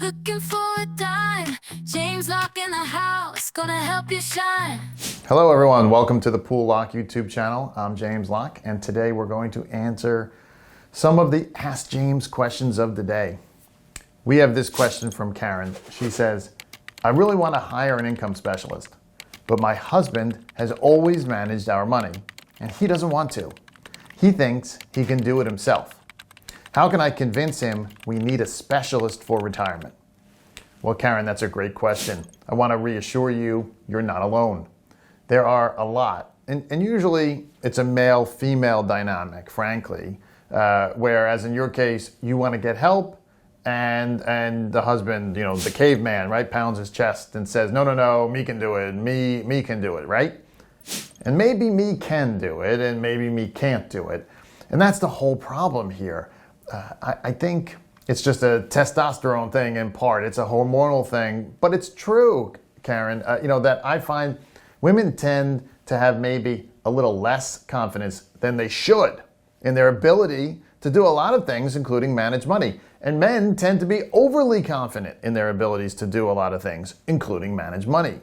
Looking for a dime. James Locke in the house, gonna help you shine. Hello everyone, welcome to the Poole Locke YouTube channel. I'm James Locke, and today we're going to answer some of the Ask James questions of the day. We have this question from Karen. She says, I really want to hire an income specialist, but my husband has always managed our money, and he doesn't want to. He thinks he can do it himself. How can I convince him we need a specialist for retirement? Well, Karen, that's a great question. I want to reassure you, you're not alone. There are a lot, and usually it's a male-female dynamic, frankly, whereas in your case, you want to get help, and the husband, the caveman, right, pounds his chest and says, no, me can do it, me can do it, right? And maybe me can do it, and maybe me can't do it. And that's the whole problem here. I think it's just a testosterone thing in part. It's a hormonal thing, but it's true, Karen, that I find women tend to have maybe a little less confidence than they should in their ability to do a lot of things, including manage money. And men tend to be overly confident in their abilities to do a lot of things, including manage money.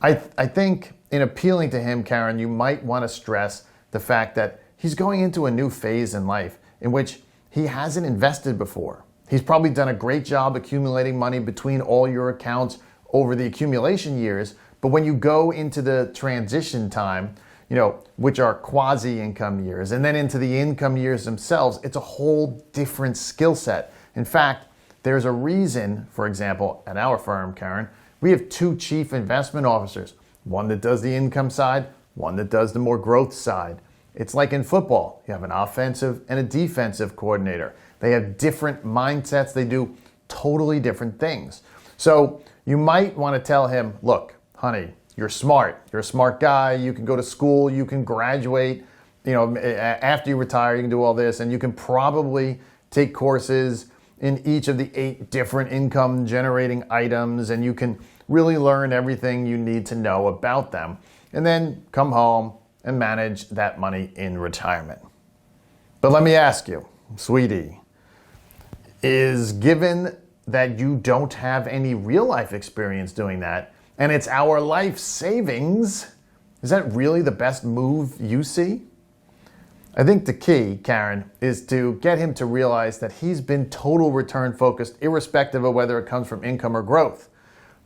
I think in appealing to him, Karen, you might want to stress the fact that he's going into a new phase in life in which he hasn't invested before. He's probably done a great job accumulating money between all your accounts over the accumulation years, but when you go into the transition time, which are quasi-income years, and then into the income years themselves, it's a whole different skill set. In fact, there's a reason, for example, at our firm, Karen, we have two chief investment officers, one that does the income side, one that does the more growth side. It's like in football. You have an offensive and a defensive coordinator. They have different mindsets. They do totally different things. So you might want to tell him, look, honey, you're smart. You're a smart guy. You can go to school. You can graduate. After you retire, you can do all this. And you can probably take courses in each of the 8 different income generating items. And you can really learn everything you need to know about them. And then come home and manage that money in retirement. But let me ask you, sweetie, is given that you don't have any real life experience doing that, and it's our life savings, is that really the best move you see? I think the key, Karen, is to get him to realize that he's been total return focused, irrespective of whether it comes from income or growth.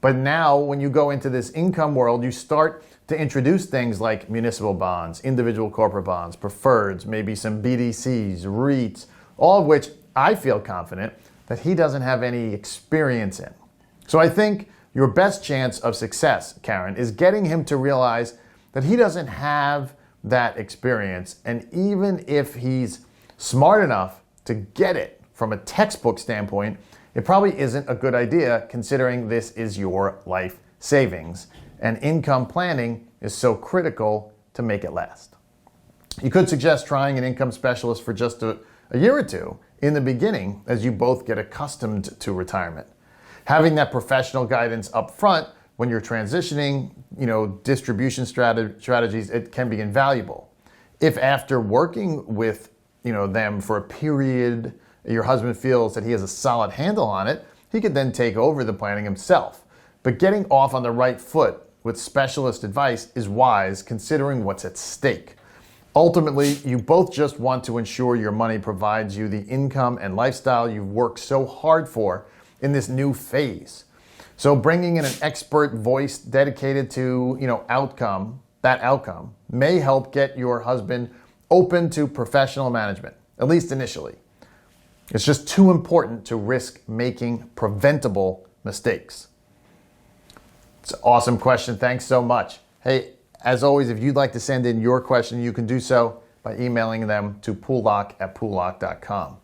But now when you go into this income world, you start to introduce things like municipal bonds, individual corporate bonds, preferreds, maybe some BDCs, REITs, all of which I feel confident that he doesn't have any experience in. So I think your best chance of success, Karen, is getting him to realize that he doesn't have that experience. And even if he's smart enough to get it from a textbook standpoint, it probably isn't a good idea considering this is your life savings. And income planning is so critical to make it last. You could suggest trying an income specialist for just a year or two in the beginning as you both get accustomed to retirement. Having that professional guidance up front when you're transitioning, distribution strategies, it can be invaluable. If after working with, them for a period, your husband feels that he has a solid handle on it, he could then take over the planning himself. But getting off on the right foot with specialist advice is wise considering what's at stake. Ultimately, you both just want to ensure your money provides you the income and lifestyle you've worked so hard for in this new phase. So bringing in an expert voice dedicated to, that outcome may help get your husband open to professional management, at least initially. It's just too important to risk making preventable mistakes. It's an awesome question. Thanks so much. Hey, as always, if you'd like to send in your question, you can do so by emailing them to poollocke@poollocke.com.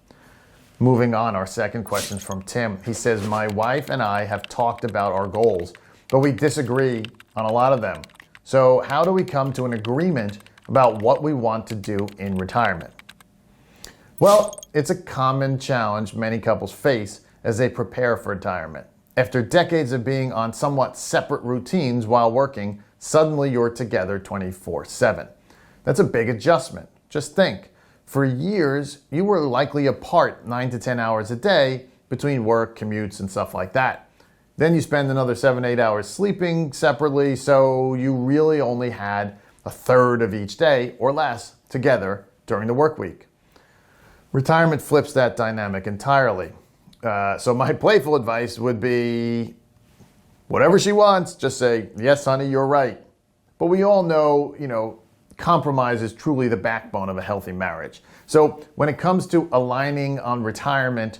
Moving on, our second question is from Tim. He says, my wife and I have talked about our goals, but we disagree on a lot of them. So how do we come to an agreement about what we want to do in retirement? Well, it's a common challenge many couples face as they prepare for retirement. After decades of being on somewhat separate routines while working, suddenly you're together 24/7. That's a big adjustment. Just think, for years, you were likely apart 9 to 10 hours a day, between work, commutes, and stuff like that. Then you spend another 7-8 hours sleeping separately, so you really only had a third of each day or less together during the work week. Retirement flips that dynamic entirely. So my playful advice would be, whatever she wants, just say, yes, honey, you're right. But we all know, compromise is truly the backbone of a healthy marriage. So when it comes to aligning on retirement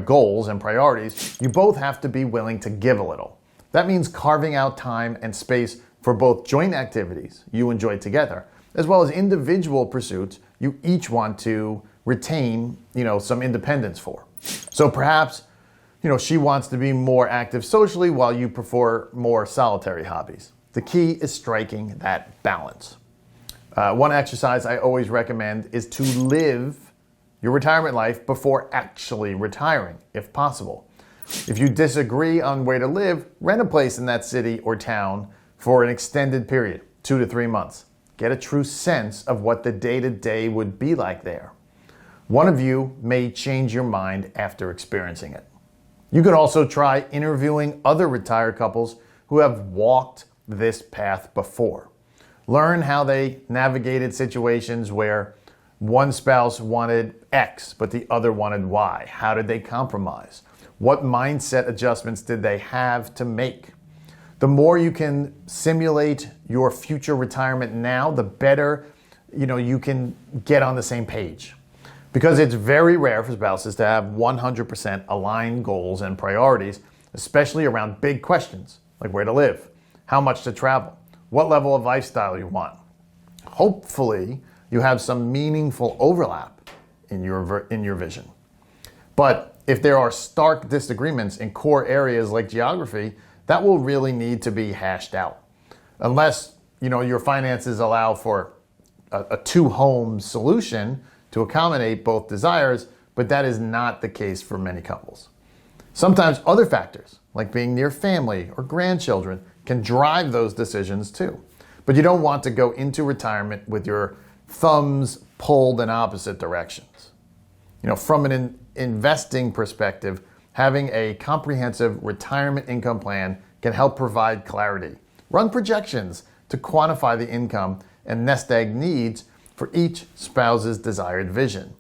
goals and priorities, you both have to be willing to give a little. That means carving out time and space for both joint activities you enjoy together, as well as individual pursuits you each want to retain, some independence for. So perhaps, she wants to be more active socially while you prefer more solitary hobbies. The key is striking that balance. One exercise I always recommend is to live your retirement life before actually retiring, if possible. If you disagree on where to live, rent a place in that city or town for an extended period, 2 to 3 months. Get a true sense of what the day-to-day would be like there. One of you may change your mind after experiencing it. You could also try interviewing other retired couples who have walked this path before. Learn how they navigated situations where one spouse wanted X, but the other wanted Y. How did they compromise? What mindset adjustments did they have to make? The more you can simulate your future retirement now, the better, you can get on the same page. Because it's very rare for spouses to have 100% aligned goals and priorities, especially around big questions like where to live, how much to travel, what level of lifestyle you want. Hopefully, you have some meaningful overlap in your vision. But if there are stark disagreements in core areas like geography, that will really need to be hashed out. Unless, your finances allow for a two-home solution to accommodate both desires, but that is not the case for many couples. Sometimes other factors, like being near family or grandchildren, can drive those decisions too. But you don't want to go into retirement with your thumbs pulled in opposite directions. From an investing perspective, having a comprehensive retirement income plan can help provide clarity. Run projections to quantify the income and nest egg needs for each spouse's desired vision.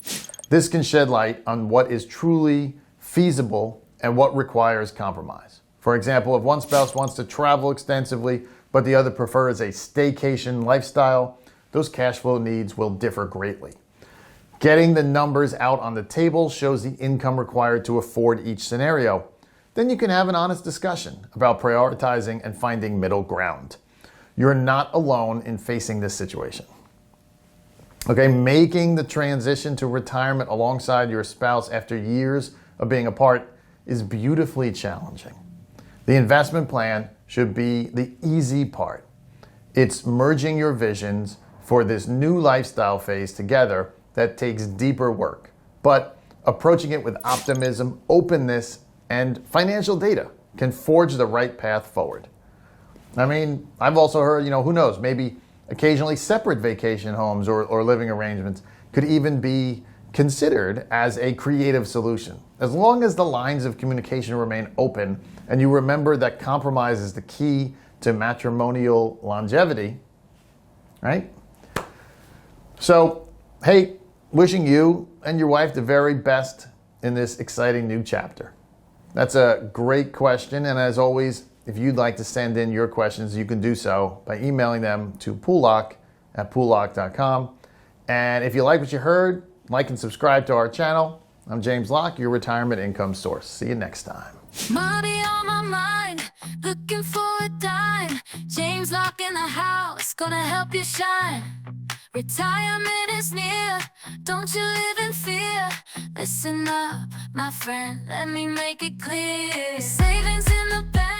This can shed light on what is truly feasible and what requires compromise. For example, if one spouse wants to travel extensively, but the other prefers a staycation lifestyle, those cash flow needs will differ greatly. Getting the numbers out on the table shows the income required to afford each scenario. Then you can have an honest discussion about prioritizing and finding middle ground. You're not alone in facing this situation. Okay, making the transition to retirement alongside your spouse after years of being apart is beautifully challenging. The investment plan should be the easy part. It's merging your visions for this new lifestyle phase together that takes deeper work, but approaching it with optimism, openness, and financial data can forge the right path forward. I've also heard, who knows, maybe occasionally separate vacation homes or living arrangements could even be considered as a creative solution. As long as the lines of communication remain open and you remember that compromise is the key to matrimonial longevity, right? So, hey, wishing you and your wife the very best in this exciting new chapter. That's a great question, and as always, if you'd like to send in your questions, you can do so by emailing them to poolelock@poolelock.com. And if you like what you heard, like and subscribe to our channel. I'm James Locke, your retirement income source. See you next time. Money on my mind, looking for a dime. James Locke in the house, gonna help you shine. Retirement is near, don't you live in fear. Listen up, my friend, let me make it clear. Savings in the bank.